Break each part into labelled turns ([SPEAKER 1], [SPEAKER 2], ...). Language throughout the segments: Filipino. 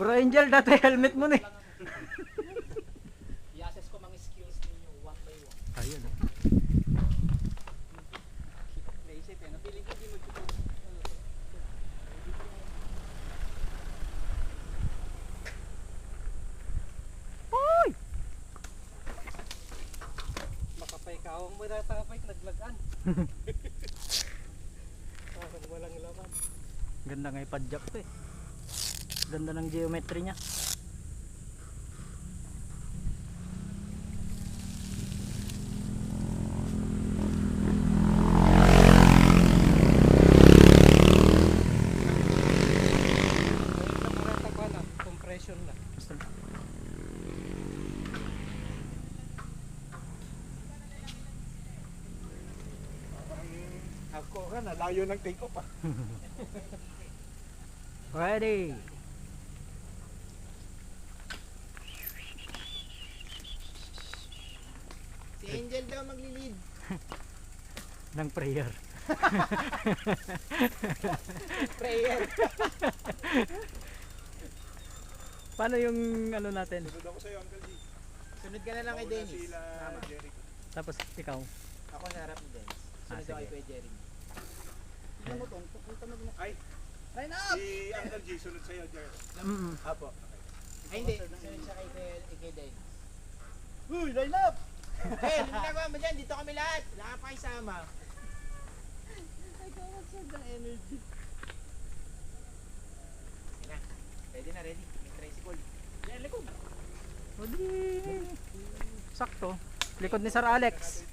[SPEAKER 1] Bro Angel, dati helmet mo na eh.
[SPEAKER 2] I-assess ko mga skills ninyo one by one.
[SPEAKER 1] Ayun eh.
[SPEAKER 2] Naisip eh, napiling ko di magtutulog.
[SPEAKER 1] Hoy!
[SPEAKER 2] Makapay ka akong matatapay, naglagan. Parang walang laman.
[SPEAKER 1] Ganda nga ipadjak to eh. Ganda ng geometry niya.
[SPEAKER 2] Compression na.
[SPEAKER 1] Basta
[SPEAKER 3] Ako ka na, layo ng take off ah.
[SPEAKER 1] ready.
[SPEAKER 2] Si Angel daw maglilid.
[SPEAKER 1] Ng prayer.
[SPEAKER 2] Prayer.
[SPEAKER 1] Paano yung ano natin?
[SPEAKER 3] Sunod ako sa'yo, Uncle G.
[SPEAKER 2] Sunod ka na lang kay
[SPEAKER 3] Mauna
[SPEAKER 2] Dennis.
[SPEAKER 3] sila
[SPEAKER 2] Tama.
[SPEAKER 3] Jericho.
[SPEAKER 1] Tapos ikaw.
[SPEAKER 2] Ako sa harap ni Dennis. Sunod
[SPEAKER 1] sige.
[SPEAKER 2] ako kay Kuya Jerry. Tignan mo to, pupunta mo mo.
[SPEAKER 3] Ay,
[SPEAKER 2] Line up!
[SPEAKER 3] si Uncle G, sunod sa'yo, Jericho.
[SPEAKER 1] Mm.
[SPEAKER 3] Apo.
[SPEAKER 2] Ay hindi, sunod siya kay Dennis.
[SPEAKER 3] Uy, line up!
[SPEAKER 2] Eh, ano ginagawa mo dyan? Dito kami lahat. Wala ka pa isama. Ay, kawagsan ng energy. Yan na. Ready na, ready. May tricycle. Yan, likod.
[SPEAKER 1] O di. Sakto. Likod ni Sir Alex.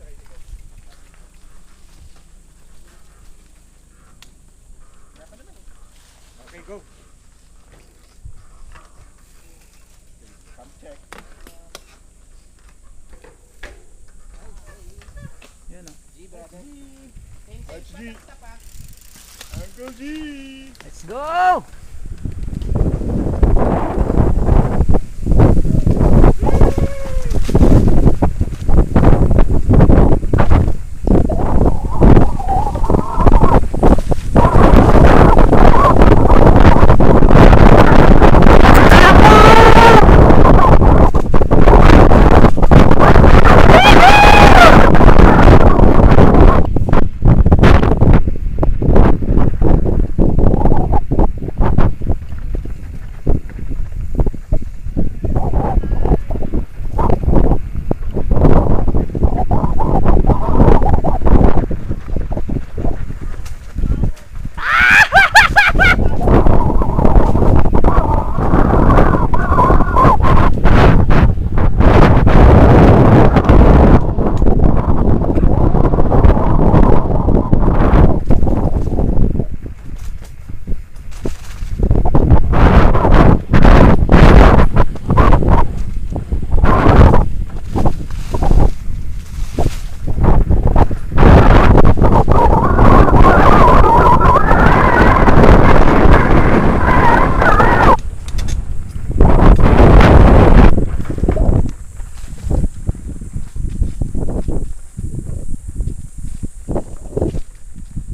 [SPEAKER 3] Okay, go. Come check.
[SPEAKER 1] Yan o.
[SPEAKER 2] G, brother.
[SPEAKER 3] Let's G. Uncle G!
[SPEAKER 1] Let's go!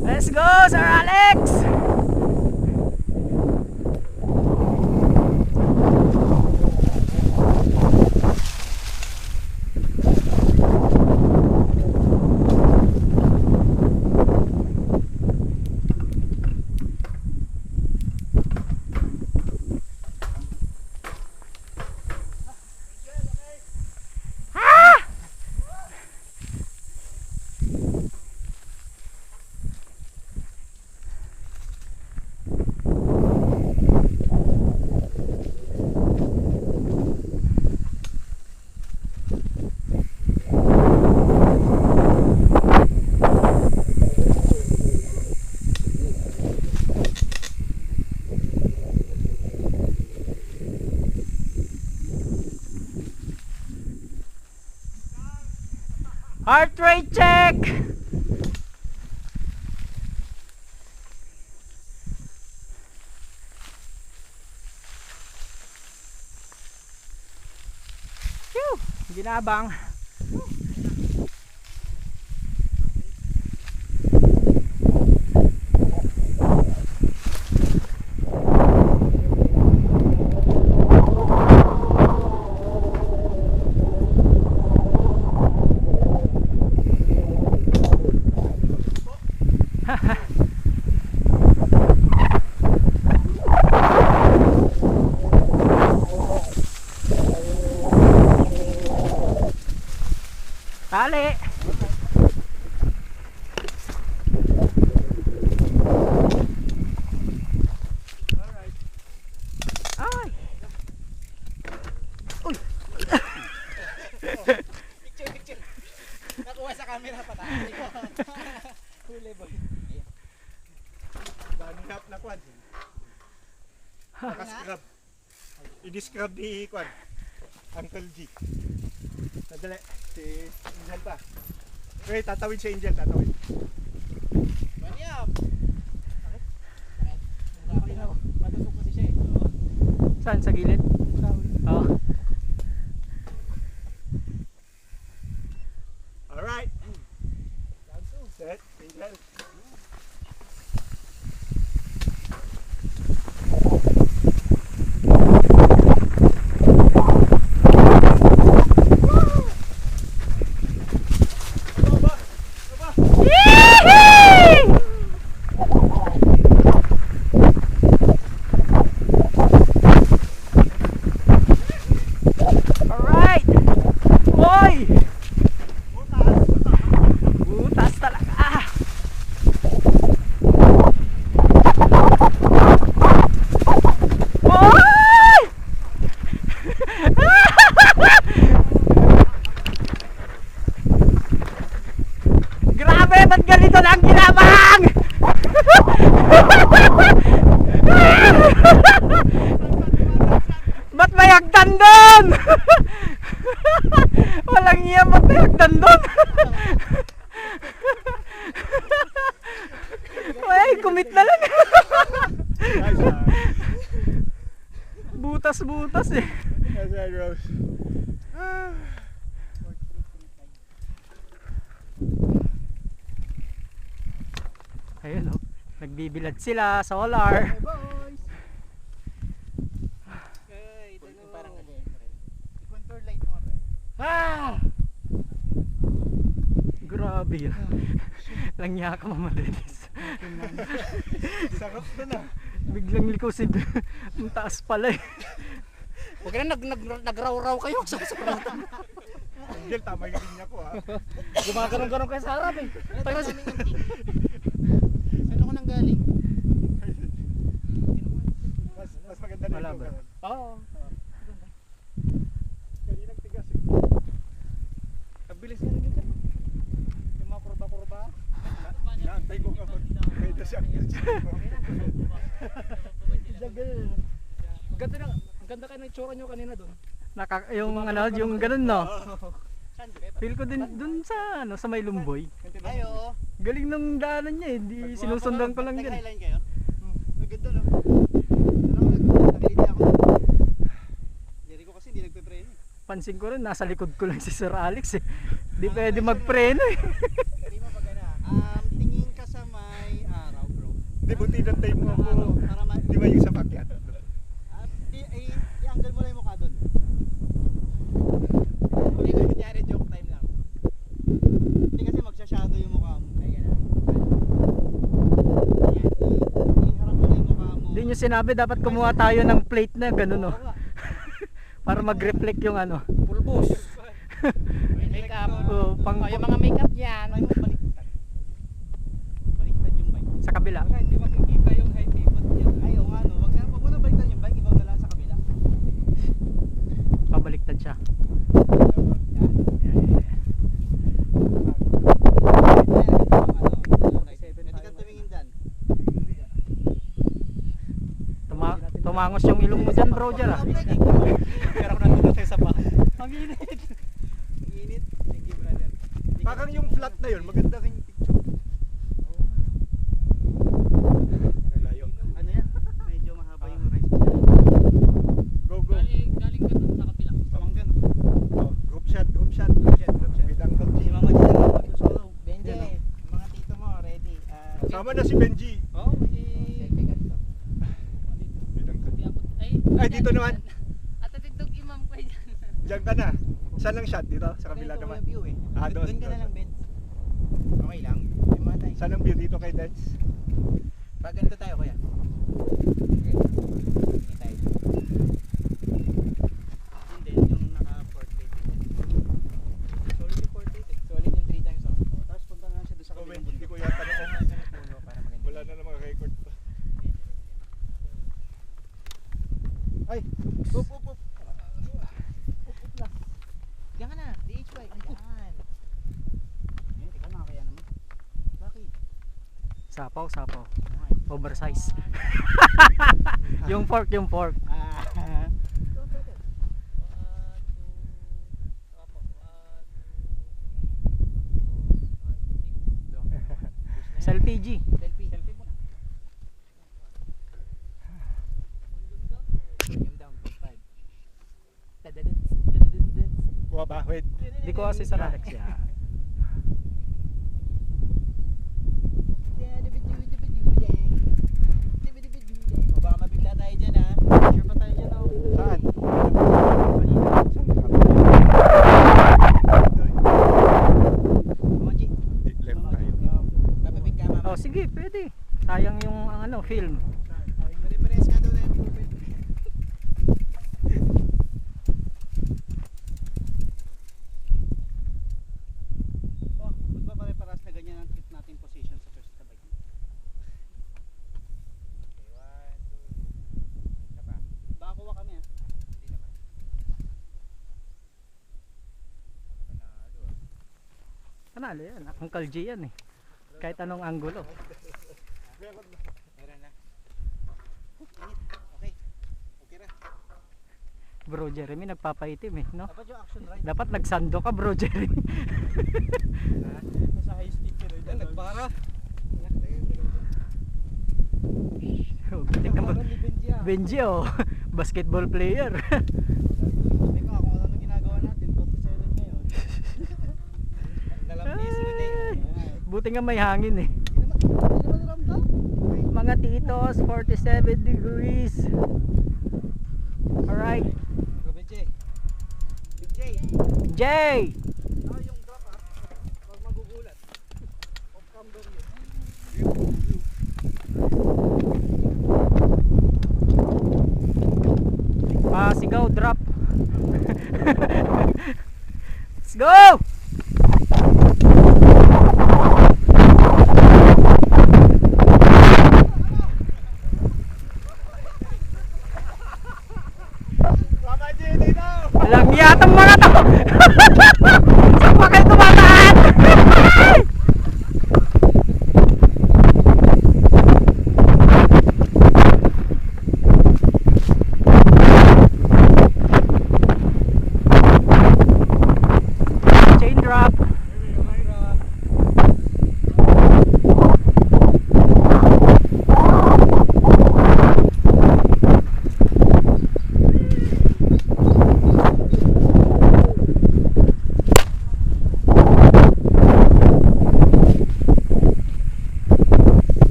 [SPEAKER 1] Let's go, Sir Alex! Heart rate check! Phew! Ginabang. Tali.
[SPEAKER 3] Alright.
[SPEAKER 1] Ay.
[SPEAKER 2] Picture. Nakuha sa camera pa tayo. Huli boy.
[SPEAKER 3] Banihap na kwan. Nakascrub. I-describe ni kwan. Uncle G. Nadali. Si Angel pa. Okay, tatawid si Angel. Tatawid.
[SPEAKER 2] Banyap! Bakit? Matusok kasi siya eh.
[SPEAKER 1] Saan? Sa gilid? Oo.
[SPEAKER 3] Alright. Set. Angel.
[SPEAKER 1] Alright! Boy! Butas talaga! Boy! Grabe! Ba't ganito na ang ginabang? Ba't may hagdan doon? Walang iya, ba't may hagdan doon? Ay, kumit na lang.
[SPEAKER 3] Nice one.
[SPEAKER 1] Butas-butas eh.
[SPEAKER 3] That's right, Rose.
[SPEAKER 1] Ayun oh, nagbibilad sila, solar.
[SPEAKER 2] Boys! Okay, parang i-contour light mo nga ba?
[SPEAKER 1] Ah! Grabe yun. Langya ka mamadedis.
[SPEAKER 3] Sarap na na.
[SPEAKER 1] Biglang liko si ang taas pala eh.
[SPEAKER 2] Huwag na nagraw-raw kayo sa
[SPEAKER 3] Angel, tama yung linya ko ha.
[SPEAKER 1] Gumagano'n-ganon kayo sa harap eh. Tayo si...
[SPEAKER 2] Saan ako nang galing?
[SPEAKER 3] Mas maganda na
[SPEAKER 1] Wala
[SPEAKER 3] ikaw
[SPEAKER 1] ba?
[SPEAKER 3] ganun.
[SPEAKER 1] Oo.
[SPEAKER 3] Kaninang tigas eh.
[SPEAKER 2] Kabilis nga rin dyan. Yung mga kurba-kurba.
[SPEAKER 3] Naantay ko nga magpwede si Uncle G.
[SPEAKER 2] Ganda kayo ng itsura nyo kanina doon.
[SPEAKER 1] Yung ano, yung ganun no.
[SPEAKER 2] Saan?
[SPEAKER 1] Feel ko din dun sa ano, sa may Lumboy.
[SPEAKER 2] Ay, oo.
[SPEAKER 1] Galing nung daanan niya eh. Di sinusundan ko lang din.
[SPEAKER 2] Nag-highline kayo? Maganda no? Nakiliti ako. Jerry ko kasi hindi nagpe-preno.
[SPEAKER 1] Pansin ko rin, nasa likod ko lang si Sir Alex eh. Di pwede magpreno eh.
[SPEAKER 2] Hindi mo pagana. Tingin ka sa may araw bro.
[SPEAKER 3] Di buti na tayo mo ako.
[SPEAKER 2] Para
[SPEAKER 3] Di ba yung sa pakyat?
[SPEAKER 2] i-angle mo lang yung mukha doon. Hindi ko kunyari joke time lang. Hindi kasi magsha-shadow yung mukha mo. Ay gano'n. Ayan, iharap mo lang yung mukha mo.
[SPEAKER 1] Hindi nyo sinabi dapat kumuha tayo ng plate na ganun no. Para mag-reflect yung ano.
[SPEAKER 2] Pulbos. Makeup.
[SPEAKER 1] Yung
[SPEAKER 2] mga makeup yan. Ay mo baliktad. Baliktad yung bike.
[SPEAKER 1] sa kabila.
[SPEAKER 2] Hindi makikita yung high pivot niya. Ay oo nga no. Wag mo na baliktad yung bike. Ikaw na lang sa kabila.
[SPEAKER 1] Pabaliktad siya. Tumangos yung ilong mo dyan bro dyan ah.
[SPEAKER 2] Pero ako nandun tayo sa bahay. Ang init. Ang init. Thank you brother.
[SPEAKER 3] Parang yung flat na yun, maganda rin yung picture. Layo.
[SPEAKER 2] Ano yan? Medyo mahaba yung rice.
[SPEAKER 3] Go, go.
[SPEAKER 2] Galing ka dun sa kabila. Pamanggan.
[SPEAKER 3] Oh, group shot. With Uncle G.
[SPEAKER 2] Si Mama G lang magluso. Benji, yung mga tito mo ready.
[SPEAKER 3] Sama na si Benji.
[SPEAKER 2] Oh, selfie ka dito.
[SPEAKER 3] With Uncle G.
[SPEAKER 4] Ay,
[SPEAKER 3] Ay, dito naman.
[SPEAKER 4] At atitog imam ko dyan.
[SPEAKER 3] Diyan ka na. Saan lang shot? Dito? Sa kabila
[SPEAKER 2] Ganito
[SPEAKER 3] naman.
[SPEAKER 2] yung view eh.
[SPEAKER 3] Ah, doon.
[SPEAKER 2] Doon ka na
[SPEAKER 3] doon.
[SPEAKER 2] lang, Ben. Okay lang. Yung mga tayo.
[SPEAKER 3] Saan ang view dito kay Dance?
[SPEAKER 2] Pag ganito tayo, kuya. Okay. Tingin tayo. Hindi, yung naka-portrait. Sorry yung portrait eh. strike. Ayan.
[SPEAKER 5] Yan, teka, nakakaya naman.
[SPEAKER 2] Bakit?
[SPEAKER 1] Sapaw, sapaw. Oversize. Yung fork, yung fork. Sa LPG.
[SPEAKER 2] Selfie. Selfie muna. Volume down, 5. Tadadun.
[SPEAKER 3] Kuha ba? Wait.
[SPEAKER 1] Di ko kasi sa Alex yan.
[SPEAKER 2] O baka mabigla tayo dyan ha. Sure pa tayo dyan oh.
[SPEAKER 3] Saan?
[SPEAKER 2] Mochi.
[SPEAKER 3] Left tayo.
[SPEAKER 2] Papabig ka mama.
[SPEAKER 1] Oh, sige, pwede. Sayang yung ano, film.
[SPEAKER 2] Pare-pares nga daw na yung pupil.
[SPEAKER 5] Oh, ba't ba pare-paras na ganyan ang keep natin position sa first na bike?
[SPEAKER 2] Okay, 1, 2. Isa pa.
[SPEAKER 5] Baka kuha kami ah.
[SPEAKER 2] Hindi naman. Panalo ah.
[SPEAKER 1] Panalo yan. Uncle G yan eh. Kahit anong anggulo.
[SPEAKER 2] Meron na. Init. Okay. Okay ra.
[SPEAKER 1] Bro Jeremy nagpapaitim eh, no?
[SPEAKER 5] Dapat yung action ride.
[SPEAKER 1] Dapat nagsando ka, Bro Jeremy.
[SPEAKER 5] Nasa high speed ka rin. Nagbara.
[SPEAKER 1] Tingnan mo.
[SPEAKER 5] ni Benji ah.
[SPEAKER 1] Benji oh, basketball player.
[SPEAKER 5] Sabi ko kung ano ginagawa natin, 47 ngayon.
[SPEAKER 2] Dalam piso na eh.
[SPEAKER 1] Buti nga may hangin eh.
[SPEAKER 5] Hindi naman ramdam.
[SPEAKER 1] Mga titos, 47 degrees. Alright.
[SPEAKER 5] Go Benji.
[SPEAKER 2] Big J.
[SPEAKER 1] Jay!
[SPEAKER 5] Ah, yung drop ah. Huwag magugulat. Off camber yun.
[SPEAKER 1] Sigaw, drop. Let's go!
[SPEAKER 3] Mama G, dito!
[SPEAKER 1] Alang yatang mga to! Saan pa kayo tumataan? Chain drop.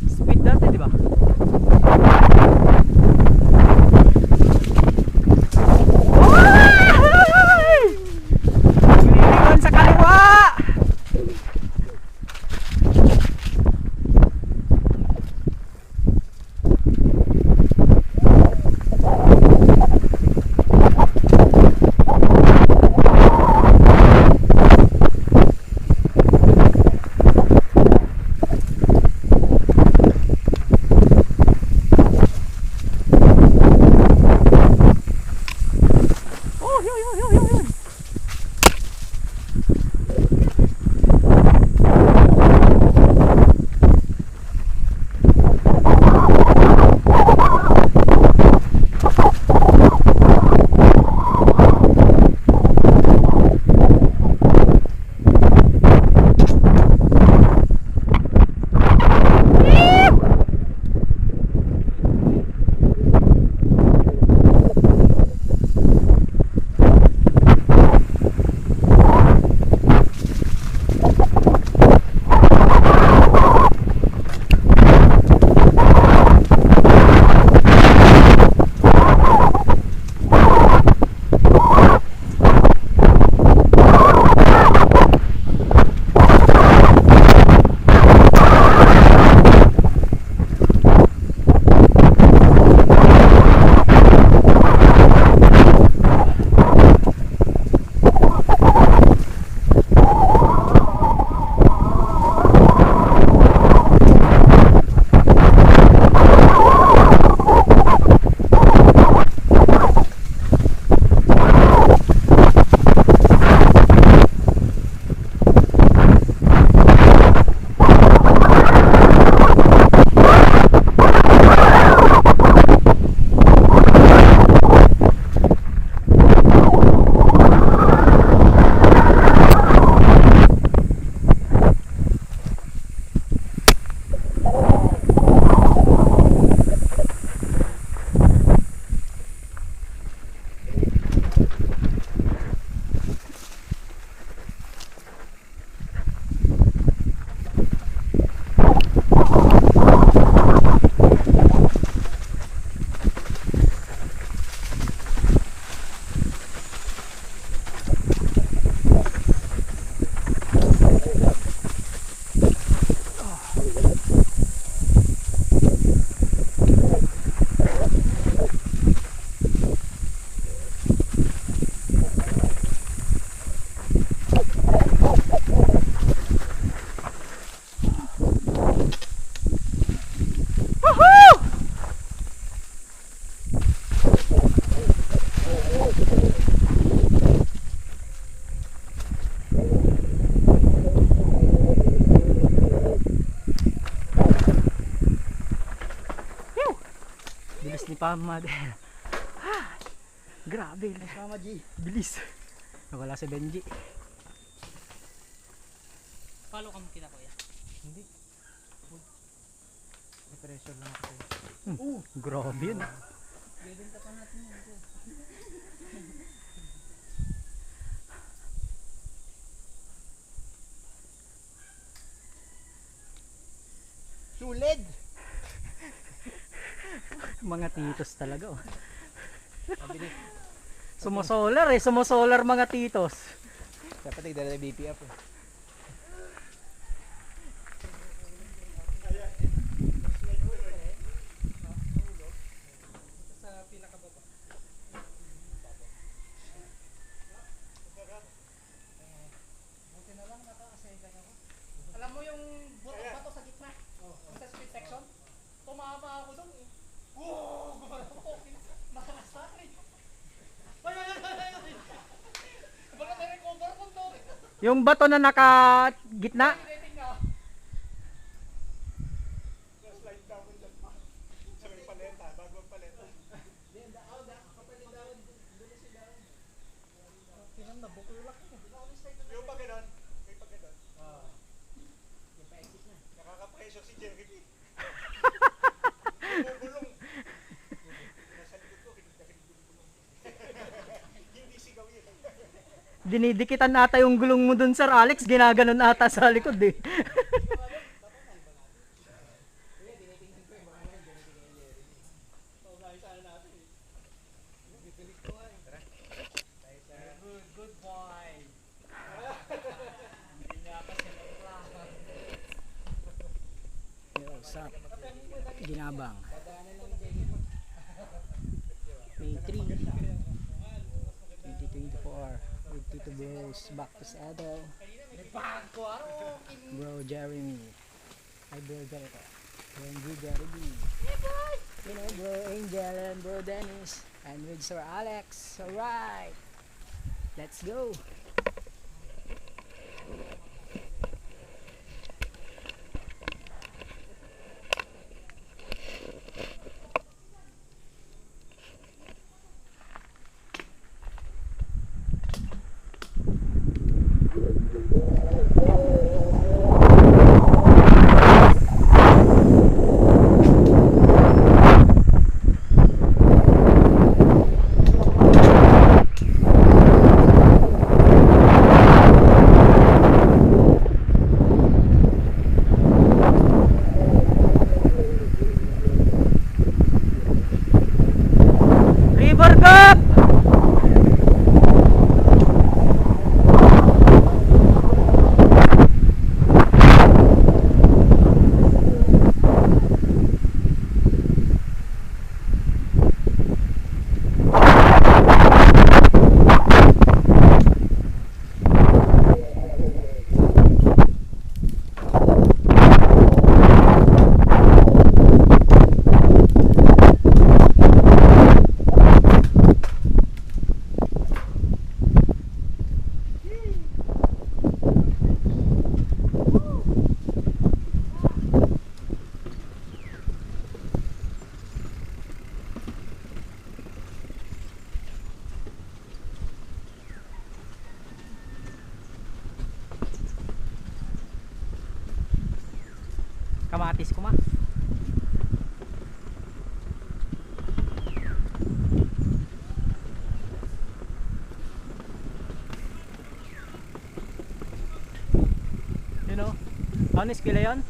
[SPEAKER 1] Speed dati, di ba? Ay! Gulilingon sa kaliwa! Oh, yun. pamadel. Grabe.
[SPEAKER 5] Mama G.
[SPEAKER 1] Bilis. Nawala si Benji.
[SPEAKER 2] Follow ka mo kita kuya.
[SPEAKER 5] Hindi. May pressure lang ako.
[SPEAKER 1] Grabe yun.
[SPEAKER 2] Bibenta pa natin yan.
[SPEAKER 5] Sulid!
[SPEAKER 1] Mga titos talaga. Oh. Sumusolar eh. Sumusolar mga titos.
[SPEAKER 5] Dapat nagdala ng BPF eh.
[SPEAKER 2] Alam mo yung bato sa gitna? Sa speed section? Tumama ako doon eh. Wow! Gumana ako. Nakakasta rin. Ay! Baka na-recover ko to.
[SPEAKER 1] Yung bato na naka gitna.
[SPEAKER 2] Rating nga.
[SPEAKER 3] Slide down dyan pa. Sa may paleta, bago ang paleta.
[SPEAKER 2] Tinam na, bukulak ko.
[SPEAKER 3] Yung pa ganon, may pa ganon. Nakaka-pressure si Jerry B. Bumulong. Nasa likod ko, kinig na kinig yung gulong. Hindi sigaw yun.
[SPEAKER 1] Dinidikitan ata yung gulong mo dun, Sir Alex. Ginaganon ata sa likod eh.
[SPEAKER 2] Good boy.
[SPEAKER 1] Yo, sup? Ginabang. May 3. 2024. With Tito Bros. Back to saddle. Bro Jeremy. Hi bro Jericho. Bro Jeremy. You know bro Angel and bro Dennis. And with Sir Alex. Alright. Let's go. River Cup! Kamatis ko ma. You know, honest kila yan?